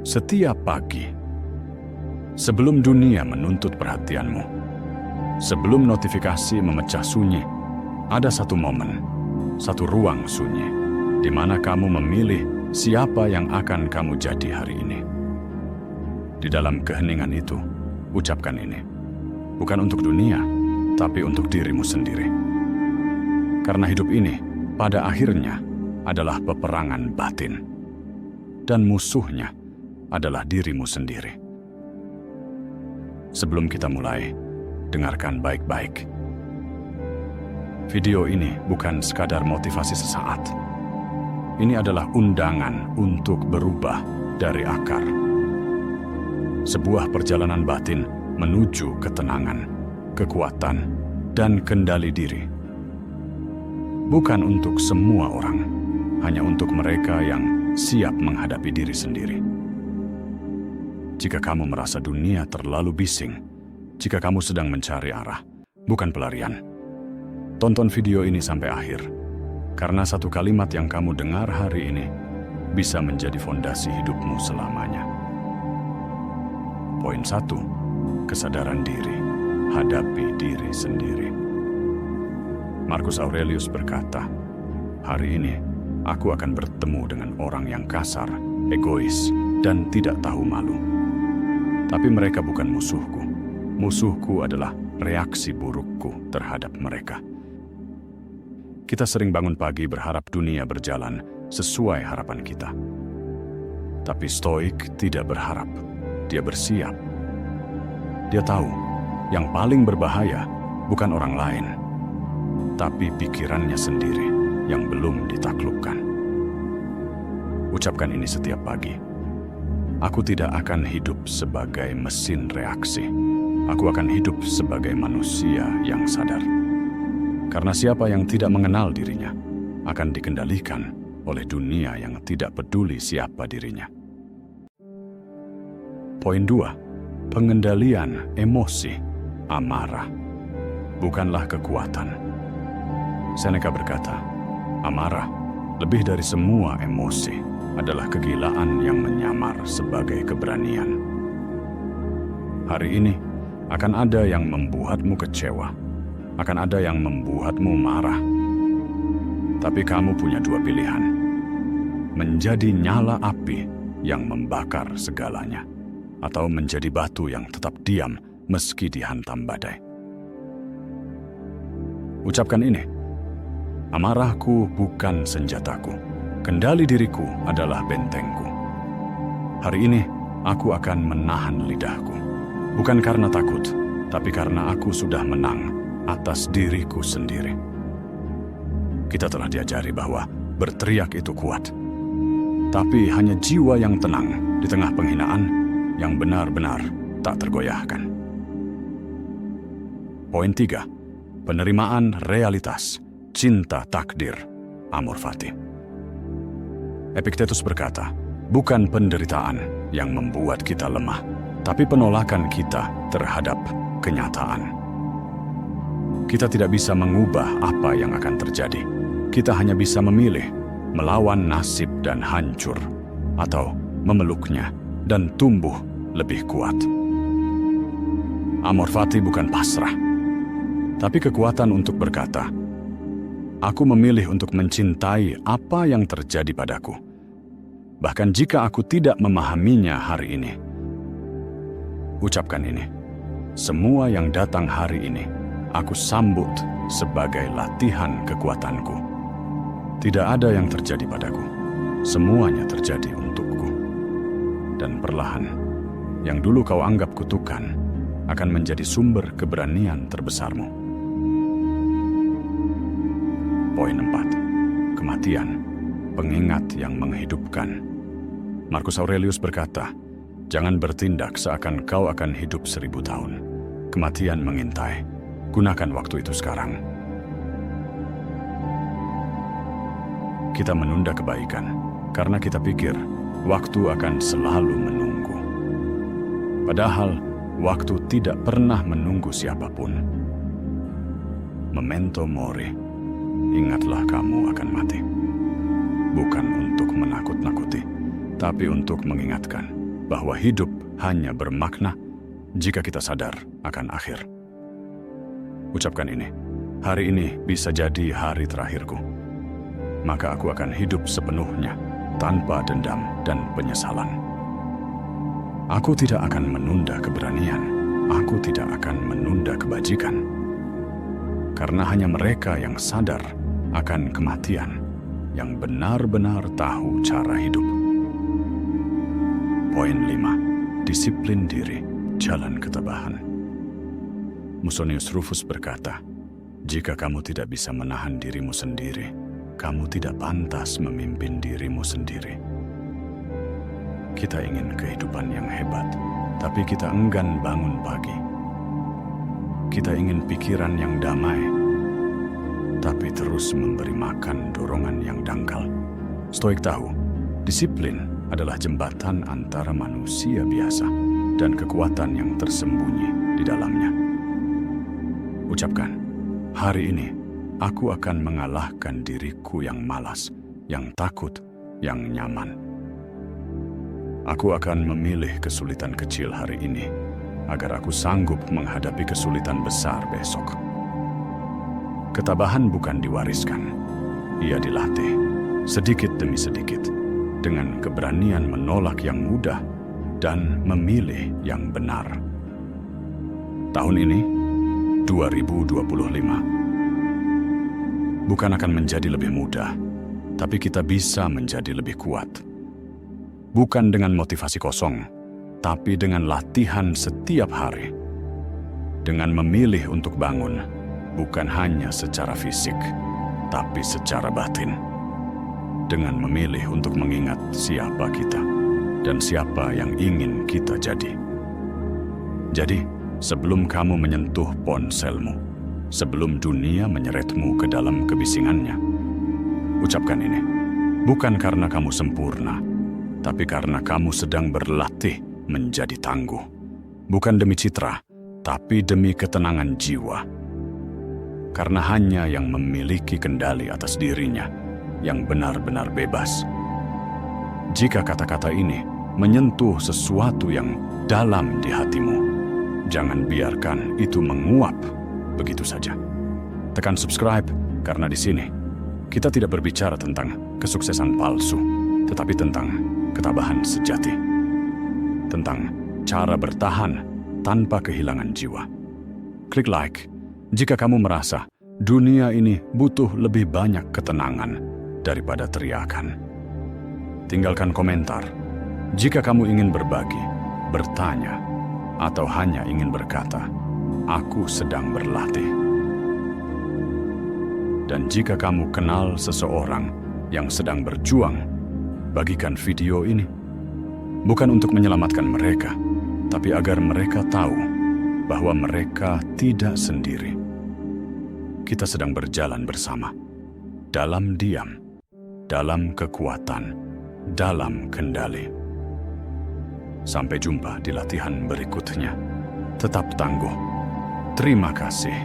Setiap pagi, sebelum dunia menuntut perhatianmu, sebelum notifikasi memecah sunyi, ada satu momen, satu ruang sunyi, di mana kamu memilih siapa yang akan kamu jadi hari ini. Di dalam keheningan itu, ucapkan ini. Bukan untuk dunia, tapi untuk dirimu sendiri. Karena hidup ini, pada akhirnya, adalah peperangan batin. Dan musuhnya adalah dirimu sendiri. Sebelum kita mulai, dengarkan baik-baik. Video ini bukan sekadar motivasi sesaat. Ini adalah undangan untuk berubah dari akar. Sebuah perjalanan batin menuju ketenangan, kekuatan, dan kendali diri. Bukan untuk semua orang, hanya untuk mereka yang siap menghadapi diri sendiri. Jika kamu merasa dunia terlalu bising, jika kamu sedang mencari arah, bukan pelarian, tonton video ini sampai akhir, karena satu kalimat yang kamu dengar hari ini bisa menjadi fondasi hidupmu selamanya. Poin 1, kesadaran diri, hadapi diri sendiri. Marcus Aurelius berkata, "Hari ini, aku akan bertemu dengan orang yang kasar, egois, dan tidak tahu malu. Tapi mereka bukan musuhku. Musuhku adalah reaksi burukku terhadap mereka." Kita sering bangun pagi berharap dunia berjalan sesuai harapan kita. Tapi Stoik tidak berharap, dia bersiap. Dia tahu yang paling berbahaya bukan orang lain, tapi pikirannya sendiri yang belum ditaklukkan. Ucapkan ini setiap pagi. Aku tidak akan hidup sebagai mesin reaksi. Aku akan hidup sebagai manusia yang sadar. Karena siapa yang tidak mengenal dirinya akan dikendalikan oleh dunia yang tidak peduli siapa dirinya. Poin 2, pengendalian emosi, amarah, bukanlah kekuatan. Seneca berkata, amarah, lebih dari semua emosi, adalah kegilaan yang menyamar sebagai keberanian. Hari ini, akan ada yang membuatmu kecewa, akan ada yang membuatmu marah. Tapi kamu punya dua pilihan, menjadi nyala api yang membakar segalanya, atau menjadi batu yang tetap diam meski dihantam badai. Ucapkan ini, amarahku bukan senjataku, kendali diriku adalah bentengku. Hari ini, aku akan menahan lidahku, bukan karena takut, tapi karena aku sudah menang atas diriku sendiri. Kita telah diajari bahwa berteriak itu kuat, tapi hanya jiwa yang tenang di tengah penghinaan yang benar-benar tak tergoyahkan. Poin 3, penerimaan realitas, cinta takdir, amor fati. Epictetus berkata, bukan penderitaan yang membuat kita lemah, tapi penolakan kita terhadap kenyataan. Kita tidak bisa mengubah apa yang akan terjadi. Kita hanya bisa memilih melawan nasib dan hancur, atau memeluknya dan tumbuh lebih kuat. Amor fati bukan pasrah, tapi kekuatan untuk berkata, aku memilih untuk mencintai apa yang terjadi padaku, bahkan jika aku tidak memahaminya hari ini. Ucapkan ini, semua yang datang hari ini, aku sambut sebagai latihan kekuatanku. Tidak ada yang terjadi padaku, semuanya terjadi untukku. Dan perlahan, yang dulu kau anggap kutukan, akan menjadi sumber keberanian terbesarmu. Poin 4, kematian, pengingat yang menghidupkan. Marcus Aurelius berkata, jangan bertindak seakan kau akan hidup 1000 tahun. Kematian mengintai. Gunakan waktu itu sekarang. Kita menunda kebaikan karena kita pikir waktu akan selalu menunggu. Padahal waktu tidak pernah menunggu siapapun. Memento mori, ingatlah kamu akan mati. Bukan untuk menakut-nakuti, tapi untuk mengingatkan bahwa hidup hanya bermakna jika kita sadar akan akhir. Ucapkan ini, hari ini bisa jadi hari terakhirku. Maka aku akan hidup sepenuhnya tanpa dendam dan penyesalan. Aku tidak akan menunda keberanian, aku tidak akan menunda kebajikan. Karena hanya mereka yang sadar akan kematian, yang benar-benar tahu cara hidup. Poin 5. Disiplin diri, jalan ketabahan. Musonius Rufus berkata, jika kamu tidak bisa menahan dirimu sendiri, kamu tidak pantas memimpin dirimu sendiri. Kita ingin kehidupan yang hebat, tapi kita enggan bangun pagi. Kita ingin pikiran yang damai, tapi terus memberi makan dorongan yang dangkal. Stoik tahu, disiplin adalah jembatan antara manusia biasa dan kekuatan yang tersembunyi di dalamnya. Ucapkan, hari ini aku akan mengalahkan diriku yang malas, yang takut, yang nyaman. Aku akan memilih kesulitan kecil hari ini, agar aku sanggup menghadapi kesulitan besar besok. Ketabahan bukan diwariskan, ia dilatih, sedikit demi sedikit, dengan keberanian menolak yang mudah dan memilih yang benar. Tahun ini, 2025, bukan akan menjadi lebih mudah, tapi kita bisa menjadi lebih kuat. Bukan dengan motivasi kosong, tapi dengan latihan setiap hari. Dengan memilih untuk bangun, bukan hanya secara fisik, tapi secara batin. Dengan memilih untuk mengingat siapa kita dan siapa yang ingin kita jadi. Jadi, sebelum kamu menyentuh ponselmu, sebelum dunia menyeretmu ke dalam kebisingannya, ucapkan ini, bukan karena kamu sempurna, tapi karena kamu sedang berlatih menjadi tangguh. Bukan demi citra, tapi demi ketenangan jiwa. Karena hanya yang memiliki kendali atas dirinya, yang benar-benar bebas. Jika kata-kata ini menyentuh sesuatu yang dalam di hatimu, jangan biarkan itu menguap begitu saja. Tekan subscribe, karena di sini kita tidak berbicara tentang kesuksesan palsu, tetapi tentang ketabahan sejati. Tentang cara bertahan tanpa kehilangan jiwa. Klik like jika kamu merasa dunia ini butuh lebih banyak ketenangan daripada teriakan. Tinggalkan komentar jika kamu ingin berbagi, bertanya, atau hanya ingin berkata, "Aku sedang berlatih." Dan jika kamu kenal seseorang yang sedang berjuang, bagikan video ini. Bukan untuk menyelamatkan mereka, tapi agar mereka tahu bahwa mereka tidak sendiri. Kita sedang berjalan bersama, dalam diam, dalam kekuatan, dalam kendali. Sampai jumpa di latihan berikutnya. Tetap tangguh. Terima kasih.